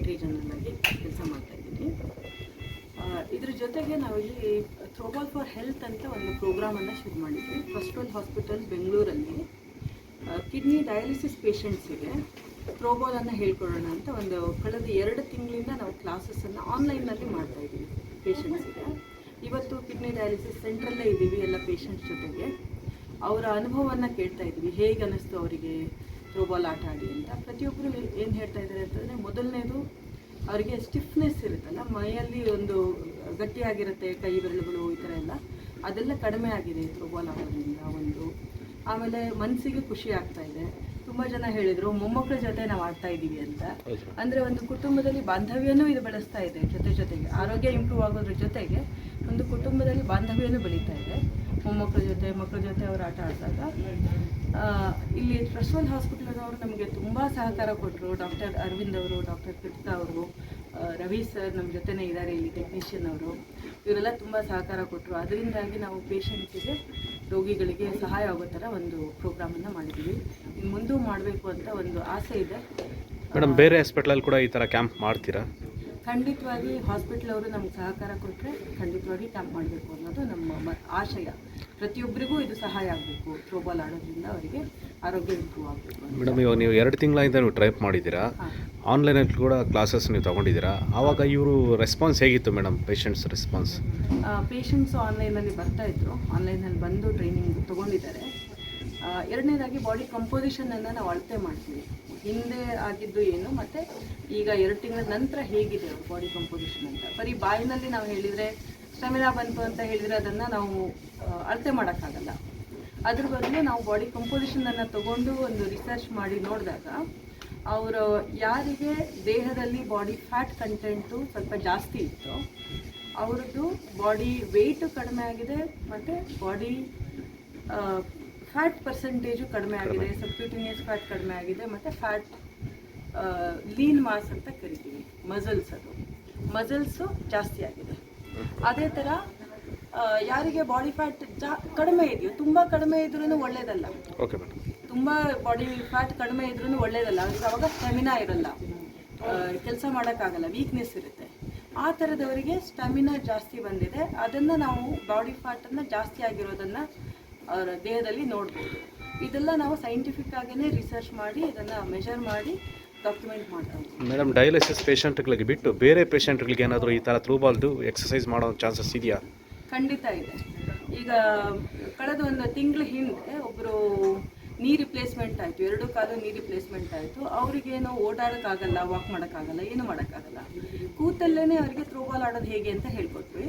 Secretary general ಆಗಿ ಕೆಲಸ ಮಾಡ್ತಾಯಿದ್ದೀನಿ. ಇದ್ರ ಜೊತೆಗೆ ನಾವು ಇಲ್ಲಿ ಥ್ರೋಬಾಲ್ ಫಾರ್ ಹೆಲ್ತ್ ಅಂತ ಒಂದು ಪ್ರೋಗ್ರಾಮನ್ನು ಶುರು ಮಾಡಿದ್ವಿ. ಫಸ್ಟ್ ವರ್ಲ್ಡ್ ಹಾಸ್ಪಿಟಲ್ ಬೆಂಗಳೂರಲ್ಲಿ ಕಿಡ್ನಿ ಡಯಾಲಿಸಿಸ್ ಪೇಷಂಟ್ಸಿಗೆ ಥ್ರೋಬಾಲನ್ನು ಹೇಳ್ಕೊಡೋಣ ಅಂತ ಒಂದು ಕಳೆದ 2 ತಿಂಗಳಿಂದ ನಾವು ಕ್ಲಾಸಸ್ಸನ್ನು ಆನ್ಲೈನ್ನಲ್ಲಿ ಮಾಡ್ತಾಯಿದ್ದೀವಿ ಪೇಷಂಟ್ಸಿಗೆ. ಇವತ್ತು ಕಿಡ್ನಿ ಡಯಾಲಿಸಿಸ್ ಸೆಂಟ್ರಲ್ಲೇ ಇದ್ದೀವಿ ಎಲ್ಲ ಪೇಷಂಟ್ಸ್ ಜೊತೆಗೆ. ಅವರ ಅನುಭವವನ್ನು ಕೇಳ್ತಾ ಇದ್ವಿ, ಹೇಗೆ ಅನ್ನಿಸ್ತು ಅವರಿಗೆ ಥ್ರೋಬಾಲ್ ಆಟ ಆಡಿ ಅಂತ. ಪ್ರತಿಯೊಬ್ಬರು ಏನು ಹೇಳ್ತಾ ಇದ್ದಾರೆ ಅಂತಂದರೆ, ಮೊದಲನೇದು ಅವರಿಗೆ ಸ್ಟಿಫ್ನೆಸ್ ಇರುತ್ತಲ್ಲ, ಮೈಯಲ್ಲಿ ಒಂದು ಗಟ್ಟಿಯಾಗಿರುತ್ತೆ, ಕೈ ಬೆರಳುಗಳು ಈ ಥರ ಎಲ್ಲ, ಅದೆಲ್ಲ ಕಡಿಮೆ ಆಗಿದೆ ಥ್ರೋಬಾಲ್ ಆಡೋದ್ರಿಂದ ಒಂದು. ಆಮೇಲೆ ಮನಸ್ಸಿಗೆ ಖುಷಿ ಆಗ್ತಾ ಇದೆ. ತುಂಬ ಜನ ಹೇಳಿದರು ಮೊಮ್ಮಕ್ಕಳ ಜೊತೆ ನಾವು ಆಡ್ತಾ ಇದ್ದೀವಿ ಅಂತ. ಅಂದರೆ ಒಂದು ಕುಟುಂಬದಲ್ಲಿ ಬಾಂಧವ್ಯನೂ ಇದು ಬೆಳೆಸ್ತಾ ಇದೆ, ಜೊತೆಗೆ ಆರೋಗ್ಯ ಇಂಪ್ರೂವ್ ಆಗೋದ್ರ ಜೊತೆಗೆ ಒಂದು ಕುಟುಂಬದಲ್ಲಿ ಬಾಂಧವ್ಯನೂ ಬೆಳೀತಾ ಇದೆ. ಮೊಮ್ಮಕ್ಕಳ ಜೊತೆ ಮಕ್ಕಳ ಜೊತೆ ಅವರು ಆಟ ಆಡಿದಾಗ ಇಲ್ಲಿ ಫಸ್ಟ್ ವರ್ಲ್ಡ್ ಹಾಸ್ಪಿಟಲ್ನವರು ನಮಗೆ ತುಂಬ ಸಹಕಾರ ಕೊಟ್ಟರು. ಡಾಕ್ಟರ್ ಅರವಿಂದ್ ಅವರು, ಡಾಕ್ಟರ್ ಕೃತಿಕಾ ಅವರು, ರವಿ ಸರ್ ನಮ್ಮ ಜೊತೆನೇ ಇದ್ದಾರೆ ಇಲ್ಲಿ, ಟೆಕ್ನಿಷಿಯನ್ ಅವರು, ಇವರೆಲ್ಲ ತುಂಬ ಸಹಕಾರ ಕೊಟ್ಟರು. ಅದರಿಂದಾಗಿ ನಾವು ಪೇಷಂಟ್ಸಿಗೆ, ರೋಗಿಗಳಿಗೆ ಸಹಾಯ ಆಗೋ ಥರ ಒಂದು ಪ್ರೋಗ್ರಾಮನ್ನು ಮಾಡಿದ್ದೀವಿ. ಇನ್ನು ಮುಂದೂ ಮಾಡಬೇಕು ಅಂತ ಒಂದು ಆಸೆ ಇದೆ. ಮೇಡಮ್, ಬೇರೆ ಹಾಸ್ಪಿಟ್ಲಲ್ಲಿ ಕೂಡ ಈ ಥರ ಕ್ಯಾಂಪ್ ಮಾಡ್ತೀರಾ? ಖಂಡಿತವಾಗಿ ಹಾಸ್ಪಿಟಲ್ ಅವರು ನಮ್ಗೆ ಸಹಕಾರ ಕೊಟ್ಟರೆ ಖಂಡಿತವಾಗಿ ಕ್ಯಾಂಪ್ ಮಾಡಬೇಕು ಅನ್ನೋದು ನಮ್ಮ ಆಶಯ. ಪ್ರತಿಯೊಬ್ಬರಿಗೂ ಇದು ಸಹಾಯ ಆಗಬೇಕು. ಥ್ರೋಬಾಲ್ ಆಡೋದ್ರಿಂದ ಅವರಿಗೆ ಆರೋಗ್ಯ ಇಂಪ್ರೂವ್ ಆಗಬೇಕು. ಮೇಡಮ್, ಇವಾಗ ನೀವು 2 ತಿಂಗಳಿಂದ ನೀವು ಟ್ರೈ ಮಾಡಿದ್ದೀರಾ, ಆನ್ಲೈನಲ್ಲಿ ಕೂಡ ಕ್ಲಾಸಸ್ ನೀವು ತೊಗೊಂಡಿದ್ದೀರಾ. ಆವಾಗ ಇವರು ರೆಸ್ಪಾನ್ಸ್ ಹೇಗಿತ್ತು ಮೇಡಮ್, ಪೇಷಂಟ್ಸ್ ರೆಸ್ಪಾನ್ಸ್? ಪೇಷಂಟ್ಸು ಆನ್ಲೈನಲ್ಲಿ ಬರ್ತಾಯಿದ್ರು, ಆನ್ಲೈನಲ್ಲಿ ಬಂದು ಟ್ರೈನಿಂಗ್ ತೊಗೊಂಡಿದ್ದಾರೆ. ಎರಡನೇದಾಗಿ ಬಾಡಿ ಕಂಪೋಸಿಷನನ್ನು ನಾವು ಅಳತೆ ಮಾಡ್ತೀವಿ. ಹಿಂದೆ ಆಗಿದ್ದು ಏನು ಮತ್ತು ಈಗ 2 ತಿಂಗಳ ನಂತರ ಹೇಗಿದೆ ಬಾಡಿ ಕಂಪೋಸಿಷನ್ ಅಂತ. ಬರೀ ಬಾಯಿನಲ್ಲಿ ನಾವು ಹೇಳಿದರೆ ಸ್ಟೆಮಿನಾ ಬಂತು ಅಂತ ಹೇಳಿದರೆ ಅದನ್ನು ನಾವು ಅಳತೆ ಮಾಡೋಕ್ಕಾಗಲ್ಲ. ಅದ್ರ ಬದಲು ನಾವು ಬಾಡಿ ಕಂಪೋಸಿಷನನ್ನು ತಗೊಂಡು ಒಂದು ರಿಸರ್ಚ್ ಮಾಡಿ ನೋಡಿದಾಗ ಅವರು ಯಾರಿಗೆ ದೇಹದಲ್ಲಿ ಬಾಡಿ ಫ್ಯಾಟ್ ಕಂಟೆಂಟು ಸ್ವಲ್ಪ ಜಾಸ್ತಿ ಇತ್ತು, ಅವ್ರದ್ದು ಬಾಡಿ ವೆಯ್ಟು ಕಡಿಮೆ ಆಗಿದೆ ಮತ್ತು ಬಾಡಿ ಫ್ಯಾಟ್ ಪರ್ಸೆಂಟೇಜು ಕಡಿಮೆ ಆಗಿದೆ, ಸಬ್ಕ್ಯೂಟಿನಿಯಸ್ ಫ್ಯಾಟ್ ಕಡಿಮೆ ಆಗಿದೆ, ಮತ್ತು ಫ್ಯಾಟ್ ಲೀನ್ ಮಾಸ್ ಅಂತ ಕರಿತೀವಿ, ಮಸಲ್ಸು ಜಾಸ್ತಿ ಆಗಿದೆ. ಅದೇ ಥರ ಯಾರಿಗೆ ಬಾಡಿ ಫ್ಯಾಟ್ ಕಡಿಮೆ ಇದೆಯೋ, ತುಂಬ ಕಡಿಮೆ ಇದ್ರೂ ಒಳ್ಳೆಯದಲ್ಲ, ತುಂಬ ಬಾಡಿ ಫ್ಯಾಟ್ ಕಡಿಮೆ ಇದ್ರೂ ಒಳ್ಳೆಯದಲ್ಲ. ಅವ್ರಿಗೆ ಅವಾಗ ಸ್ಟೆಮಿನಾ ಇರಲ್ಲ, ಕೆಲಸ ಮಾಡೋಕ್ಕಾಗಲ್ಲ, ವೀಕ್ನೆಸ್ ಇರುತ್ತೆ. ಆ ಥರದವರಿಗೆ ಸ್ಟೆಮಿನಾ ಜಾಸ್ತಿ ಬಂದಿದೆ, ಅದನ್ನು ನಾವು ಬಾಡಿ ಫ್ಯಾಟನ್ನು ಜಾಸ್ತಿ ಆಗಿರೋದನ್ನು ಅವರ ದೇಹದಲ್ಲಿ ನೋಡ್ಬೋದು. ಇದೆಲ್ಲ ನಾವು ಸೈಂಟಿಫಿಕ್ ಆಗಿಯೇ ರಿಸರ್ಚ್ ಮಾಡಿ ಇದನ್ನು ಮೆಷರ್ ಮಾಡಿ ಡಾಕ್ಯುಮೆಂಟ್ ಮಾಡ್ತಾ ಇದ್ದೀವಿ. ಮೇಡಮ್, ಡಯಾಲಿಸಿಸ್ ಪೇಷಂಟ್ಗಳಿಗೆ ಬಿಟ್ಟು ಬೇರೆ ಪೇಷಂಟ್ಗಳಿಗೆ ಏನಾದರೂ ಈ ಥರ ಥ್ರೋಬಾಲ್ದು ಎಕ್ಸಸೈಸ್ ಮಾಡೋ ಚಾನ್ಸಸ್ ಇದೆಯಾ? ಖಂಡಿತ ಇದೆ. ಈಗ ಕಳೆದ 1 ತಿಂಗಳ ಹಿಂದೆ ಒಬ್ಬರು ನೀ ರಿಪ್ಲೇಸ್ಮೆಂಟ್ ಆಯಿತು, 2 ಕಾಲು ನೀ ರಿಪ್ಲೇಸ್ಮೆಂಟ್ ಆಯಿತು. ಅವರಿಗೇನು ಓಡಾಡೋಕ್ಕಾಗಲ್ಲ, ವಾಕ್ ಮಾಡೋಕ್ಕಾಗಲ್ಲ, ಏನು ಮಾಡೋಕ್ಕಾಗಲ್ಲ. ಕೂತಲ್ಲೇ ಅವರಿಗೆ ಥ್ರೋಬಾಲ್ ಆಡೋದು ಹೇಗೆ ಅಂತ ಹೇಳ್ಕೊಟ್ವಿ.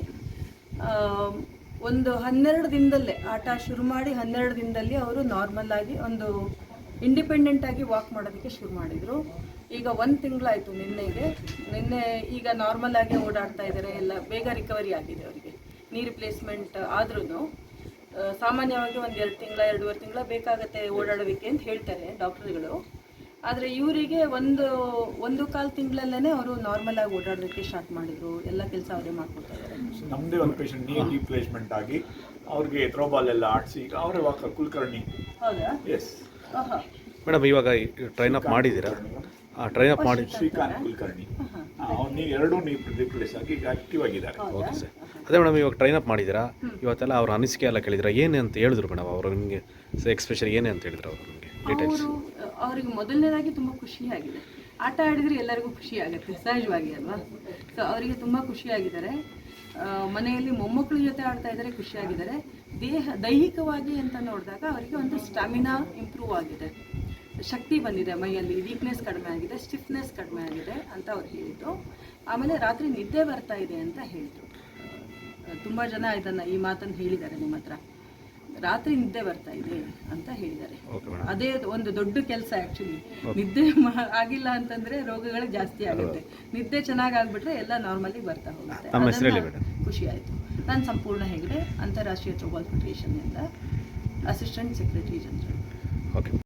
ಒಂದು 12 ದಿನದಲ್ಲೇ ಆಟ ಶುರು ಮಾಡಿ 12 ದಿನದಲ್ಲಿ ಅವರು ನಾರ್ಮಲ್ ಆಗಿ ಒಂದು ಇಂಡಿಪೆಂಡೆಂಟಾಗಿ ವಾಕ್ ಮಾಡೋದಕ್ಕೆ ಶುರು ಮಾಡಿದರು. ಈಗ 1 ತಿಂಗಳಾಯಿತು ನಿನ್ನೆ ಈಗ ನಾರ್ಮಲ್ ಆಗಿ ಓಡಾಡ್ತಾ ಇದ್ದಾರೆ, ಎಲ್ಲ ಬೇಗ ರಿಕವರಿ ಆಗಿದೆ ಅವರಿಗೆ. ನೀ ರಿಪ್ಲೇಸ್ಮೆಂಟ್ ಆದ್ರೂ ಸಾಮಾನ್ಯವಾಗಿ 1 2 ತಿಂಗಳ 2.5 ತಿಂಗಳ ಬೇಕಾಗುತ್ತೆ ಓಡಾಡೋದಕ್ಕೆ ಅಂತ ಹೇಳ್ತಾರೆ ಡಾಕ್ಟರ್ಗಳು. ಆದರೆ ಇವರಿಗೆ 1.25 ತಿಂಗಳಲ್ಲೇ ಅವರು ನಾರ್ಮಲ್ ಆಗಿ ಓಡಾಡೋದಕ್ಕೆ ಸ್ಟಾರ್ಟ್ ಮಾಡಿದ್ರು, ಎಲ್ಲ ಕೆಲಸ ಅವರೇ ಮಾಡ್ಕೊಡ್ತಾ ಇದ್ದಾರೆ. ನಮ್ಮದೇ ಒಂದು ಪೇಷಂಟ್ ನೀ ರಿಪ್ಲೇಸ್ಮೆಂಟ್ ಆಗಿ ಅವ್ರಿಗೆ ಥ್ರೋಬಾಲ್ ಎಲ್ಲ ಆಡಿಸಿ ಈಗ ಅವರೇ ವಾಕ ಕುಲಕರ್ಣಿ. ಹೌದಾ? ಎಸ್ ಮೇಡಮ್, ಇವಾಗ ಟ್ರೈನ್ ಅಪ್ ಮಾಡಿದ್ದೀರಾ? ಟ್ರೈನ್ ಅಪ್ ಮಾಡಿ ಶ್ರೀಕಾಂತ್ ಕುಲಕರ್ಣಿ ನೀವು 2 ನೀ ರಿಪ್ಲೇಸ್ ಆಗಿ ಈಗ ಆಕ್ಟಿವ್ ಆಗಿದ್ದಾರೆ. Okay sir. ಅದೇ ಮೇಡಮ್, ಇವಾಗ ಟ್ರೈನ್ ಅಪ್ ಮಾಡಿದ್ದೀರಾ, ಇವತ್ತೆಲ್ಲ ಅವ್ರ ಅನಿಸಿಕೆ ಎಲ್ಲ ಕೇಳಿದ್ರೆ ಏನು ಅಂತ ಹೇಳಿದ್ರು ಮೇಡಮ್? ಅವರು ನಿಮಗೆ ಎಕ್ಸ್ಪೆಷಲಿ ಏನೇ ಅಂತ ಹೇಳಿದ್ರು ಅವರು ನಿಮಗೆ ಡೀಟೇಲ್ಸ್? ಅವ್ರಿಗೆ ಮೊದಲನೇದಾಗಿ ತುಂಬ ಖುಷಿಯಾಗಿದೆ. ಆಟ ಆಡಿದರೆ ಎಲ್ಲರಿಗೂ ಖುಷಿ ಆಗುತ್ತೆ, ಸಹಜವಾಗಿ ಅಲ್ವಾ? ಸೊ ಅವರಿಗೆ ತುಂಬ ಖುಷಿಯಾಗಿದ್ದಾರೆ. ಮನೆಯಲ್ಲಿ ಮೊಮ್ಮಕ್ಕಳ ಜೊತೆ ಆಡ್ತಾ ಇದ್ದಾರೆ, ಖುಷಿಯಾಗಿದ್ದಾರೆ. ದೈಹಿಕವಾಗಿ ಅಂತ ನೋಡಿದಾಗ ಅವರಿಗೆ ಒಂದು ಸ್ಟಾಮಿನಾ ಇಂಪ್ರೂವ್ ಆಗಿದೆ, ಶಕ್ತಿ ಬಂದಿದೆ ಮೈಯಲ್ಲಿ, ವೀಕ್ನೆಸ್ ಕಡಿಮೆ ಆಗಿದೆ, ಸ್ಟಿಫ್ನೆಸ್ ಕಡಿಮೆ ಆಗಿದೆ ಅಂತ ಅವ್ರು ಹೇಳಿದರು. ಆಮೇಲೆ ರಾತ್ರಿ ನಿದ್ದೆ ಬರ್ತಾ ಇದೆ ಅಂತ ಹೇಳಿದರು. ತುಂಬ ಜನ ಈ ಮಾತನ್ನು ಹೇಳಿದ್ದಾರೆ ನಿಮ್ಮ ಹತ್ರ, ರಾತ್ರಿ ನಿದ್ದೆ ಬರ್ತಾ ಇದೆ ಅಂತ ಹೇಳಿದ್ದಾರೆ. ಅದೇ ಒಂದು ದೊಡ್ಡ ಕೆಲಸ ಆ್ಯಕ್ಚುಲಿ. ನಿದ್ದೆ ಆಗಿಲ್ಲ ಅಂತಂದರೆ ರೋಗಗಳು ಜಾಸ್ತಿ ಆಗುತ್ತೆ. ನಿದ್ದೆ ಚೆನ್ನಾಗಿ ಆಗಿಬಿಟ್ರೆ ಎಲ್ಲ ನಾರ್ಮಲಿ ಬರ್ತಾ ಹೋಗುತ್ತೆ. ಖುಷಿ ಆಯಿತು. ನಾನು ಸಂಪೂರ್ಣ ಹೆಗ್ಡೆ, ಅಂತಾರಾಷ್ಟ್ರೀಯ ಥ್ರೋಬಾಲ್ ಫೆಡರೇಷನ್ನಿಂದ ಅಸಿಸ್ಟೆಂಟ್ ಸೆಕ್ರೆಟರಿ ಜನರಲ್. ಓಕೆ.